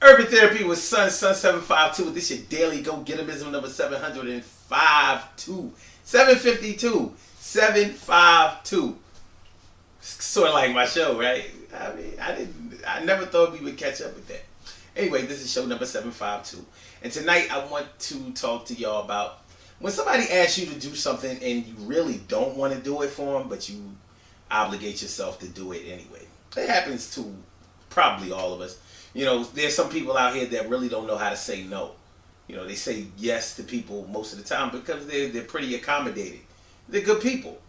Urban Therapy with Sun 752. This your daily go getimism number 752. 752. 752. Sort of like my show, right? I mean, I never thought we would catch up with that. Anyway, this is show number 752. And tonight I want to talk to y'all about when somebody asks you to do something and you really don't want to do it for them, but you obligate yourself to do it anyway. It happens to probably all of us. You know, there's some people out here that really don't know how to say no. You know, they say yes to people most of the time because they're pretty accommodating. They're good people.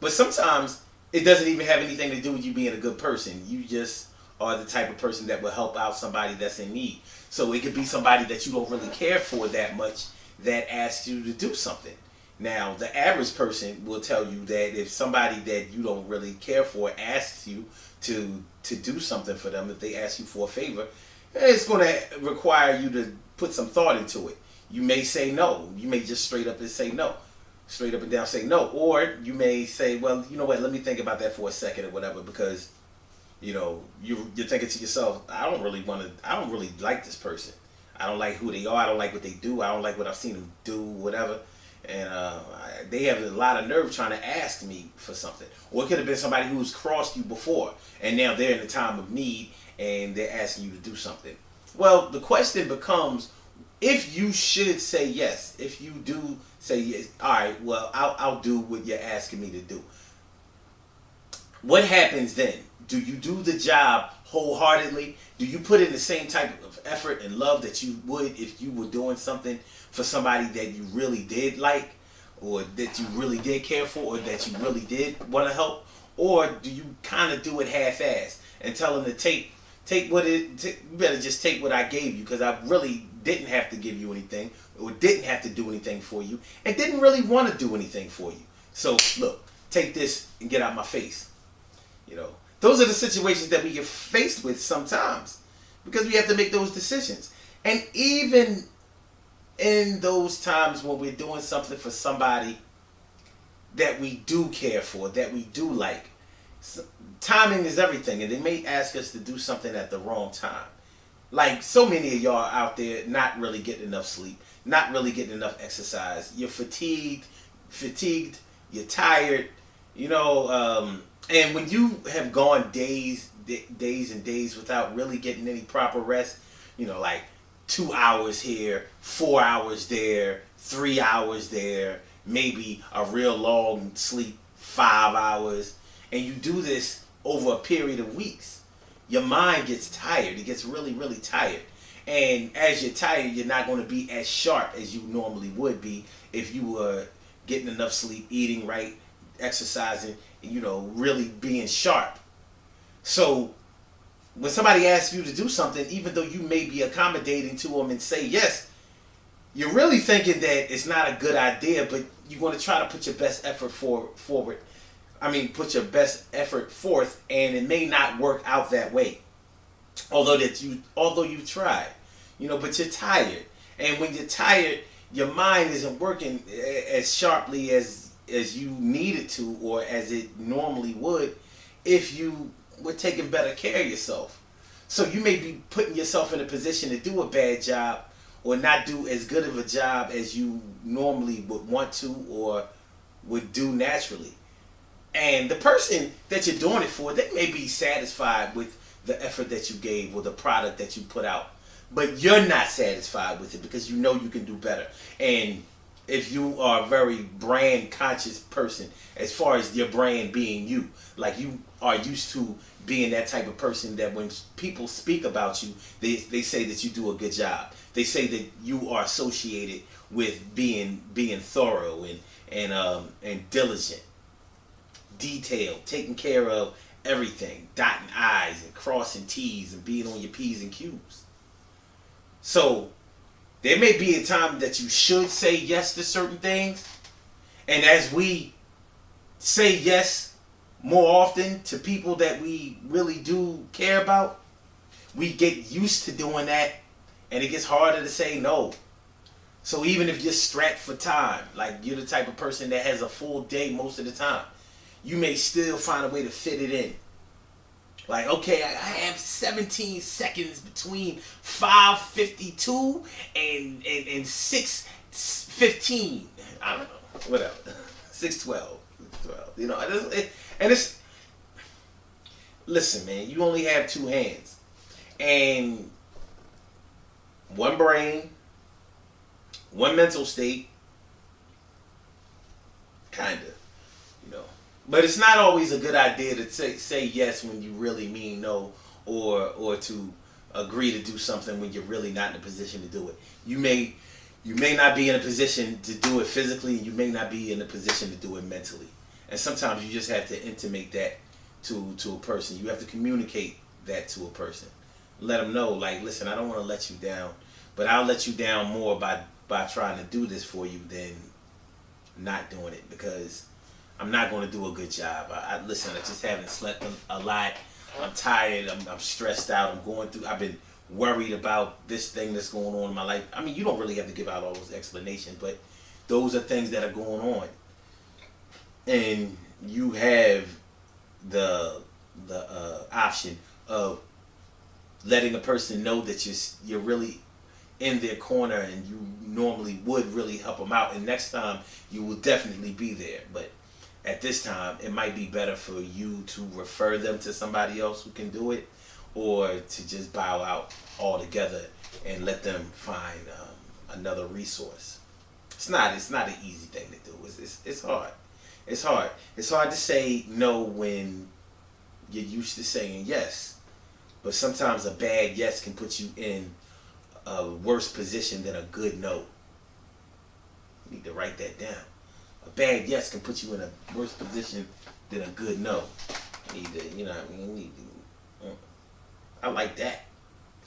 But sometimes it doesn't even have anything to do with you being a good person. You just are the type of person that will help out somebody that's in need. So it could be somebody that you don't really care for that much that asks you to do something. Now, the average person will tell you that if somebody that you don't really care for asks you to do something for them, if they ask you for a favor, it's going to require you to put some thought into it. You may say no. You may just straight up and say no. Straight up and down say no. Or you may say, well, you know what, let me think about that for a second or whatever, because, you know, you're thinking to yourself, I don't really like this person. I don't like who they are. I don't like what they do. I don't like what I've seen them do, whatever. And they have a lot of nerve trying to ask me for something. Or it could have been somebody who's crossed you before, and now they're in a time of need, and they're asking you to do something. Well, the question becomes, if you should say yes, if you do say yes, all right, well, I'll do what you're asking me to do. What happens then? Do you do the job wholeheartedly? Do you put in the same type of effort and love that you would if you were doing something for somebody that you really did like, or that you really did care for, or that you really did want to help? Or do you kind of do it half-assed and tell them to take what you better just take what I gave you, because I really didn't have to give you anything, or didn't have to do anything for you, and didn't really want to do anything for you. So look, take this and get out my face. You know, those are the situations that we get faced with sometimes, because we have to make those decisions. And even in those times when we're doing something for somebody that we do care for, that we do like, timing is everything, and they may ask us to do something at the wrong time. Like so many of y'all out there not really getting enough sleep, not really getting enough exercise. You're fatigued, you're tired, you know, and when you have gone days and days without really getting any proper rest, you know, like 2 hours here, 4 hours there, 3 hours there, maybe a real long sleep, 5 hours, and you do this over a period of weeks, your mind gets tired. It gets really, really tired. And as you're tired, you're not going to be as sharp as you normally would be if you were getting enough sleep, eating right, exercising, you know, really being sharp. So when somebody asks you to do something, even though you may be accommodating to them and say yes, you're really thinking that it's not a good idea, but you're going to try to put your best effort forward. Put your best effort forth, and it may not work out that way. Although you tried, you know, but you're tired, and when you're tired, your mind isn't working as sharply as you need it to, or as it normally would, if you were taking better care of yourself. So you may be putting yourself in a position to do a bad job, or not do as good of a job as you normally would want to, or would do naturally. And the person that you're doing it for, they may be satisfied with the effort that you gave or the product that you put out, but you're not satisfied with it because you know you can do better. And if you are a very brand conscious person, as far as your brand being you, like you are used to being that type of person that when people speak about you, they say that you do a good job. They say that you are associated with being thorough and diligent, detailed, taking care of everything, dotting I's and crossing T's and being on your P's and Q's. So there may be a time that you should say yes to certain things, and as we say yes more often to people that we really do care about, we get used to doing that, and it gets harder to say no. So even if you're strapped for time, like you're the type of person that has a full day most of the time, you may still find a way to fit it in. Like, okay, I have 17 seconds between 5:52 and 6:15. I don't know, whatever. 6:12, 12. You know, and it's listen, man. You only have two hands and one brain, one mental state, kinda. You know, but it's not always a good idea to say yes when you really mean no, or to agree to do something when you're really not in a position to do it. You may not be in a position to do it physically. You may not be in a position to do it mentally. And sometimes you just have to intimate that to a person. You have to communicate that to a person. Let them know, like, listen, I don't want to let you down, but I'll let you down more by trying to do this for you than not doing it, because I'm not going to do a good job. I listen. I just haven't slept a lot. I'm tired. I'm stressed out. I'm going through. I've been worried about this thing that's going on in my life. I mean, you don't really have to give out all those explanations, but those are things that are going on, and you have the option of letting a person know that you're really in their corner and you normally would really help them out, and next time you will definitely be there. But at this time, it might be better for you to refer them to somebody else who can do it, or to just bow out altogether and let them find another resource. It's not an easy thing to do. It's hard. It's hard. It's hard to say no when you're used to saying yes. But sometimes a bad yes can put you in a worse position than a good no. You need to write that down. A bad yes can put you in a worse position than a good no. You need to, you know what I mean? You need to, I like that.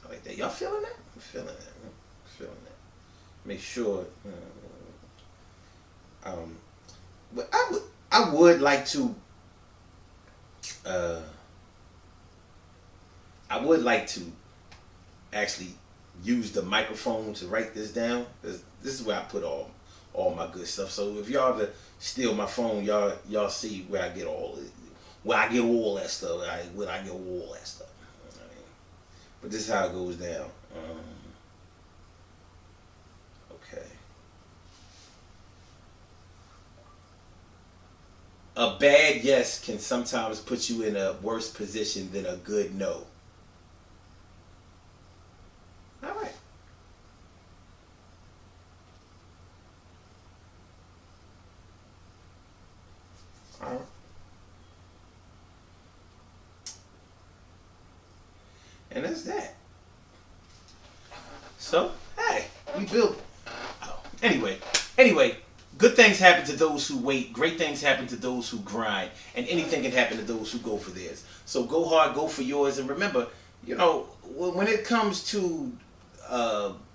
I like that. Y'all feeling that? I'm feeling that. I'm feeling that. Make sure. But I would like to. I would like to actually use the microphone to write this down. This is where I put all my good stuff. So if y'all to steal my phone, y'all see where I get all that stuff. Where I get all that stuff. You know what I mean? But this is how it goes down. Okay. A bad yes can sometimes put you in a worse position than a good no. All right. All right. And that's that. So, hey, we built. Oh, anyway, good things happen to those who wait. Great things happen to those who grind. And anything can happen to those who go for theirs. So go hard, go for yours. And remember, you know, when it comes to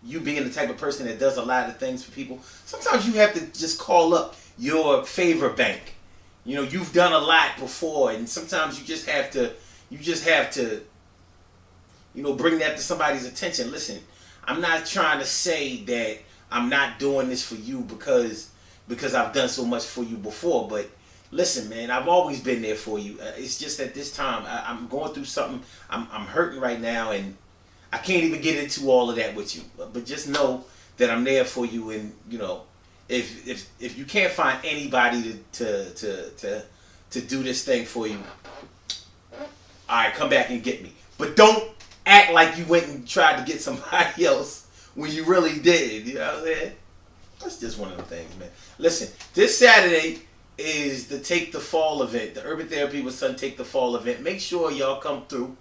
you being the type of person that does a lot of things for people, sometimes you have to just call up your favor bank. You know, you've done a lot before, and sometimes you just have to, you know, bring that to somebody's attention. Listen, I'm not trying to say that I'm not doing this for you because I've done so much for you before, but listen, man, I've always been there for you. It's just at this time I'm going through something. I'm hurting right now, and I can't even get into all of that with you. But just know that I'm there for you, and you know, if you can't find anybody to do this thing for you, all right, come back and get me. But don't act like you went and tried to get somebody else when you really did. You know what I'm saying? That's just one of the things, man. Listen, this Saturday is the Take the Fall event, the Urban Therapy with Son Take the Fall event. Make sure y'all come through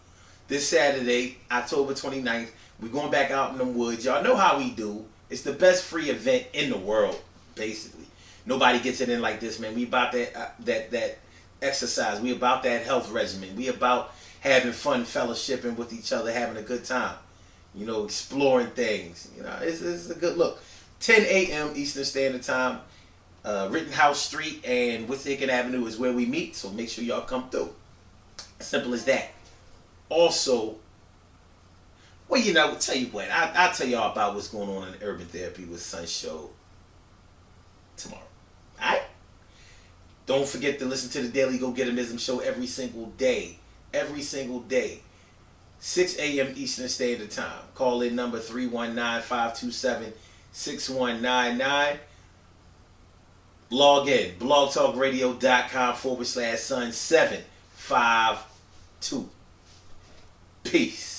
this Saturday, October 29th. We're going back out in the woods. Y'all know how we do. It's the best free event in the world, basically. Nobody gets it in like this, man. We about that exercise. We about that health regimen. We about having fun, fellowshipping with each other, having a good time. You know, exploring things. You know, it's a good look. 10 a.m. Eastern Standard Time. Rittenhouse Street and Wissahickon Avenue is where we meet, so make sure y'all come through. Simple as that. Also, well, you know, tell you what, I'll tell y'all about what's going on in the Urban Therapy with Son show tomorrow. Alright? Don't forget to listen to the Daily Go Get 'Emism show every single day. every single day. 6 a.m. Eastern Standard Time. Call in number 319-527-6199. Log in. blogtalkradio.com/Sun752. Peace.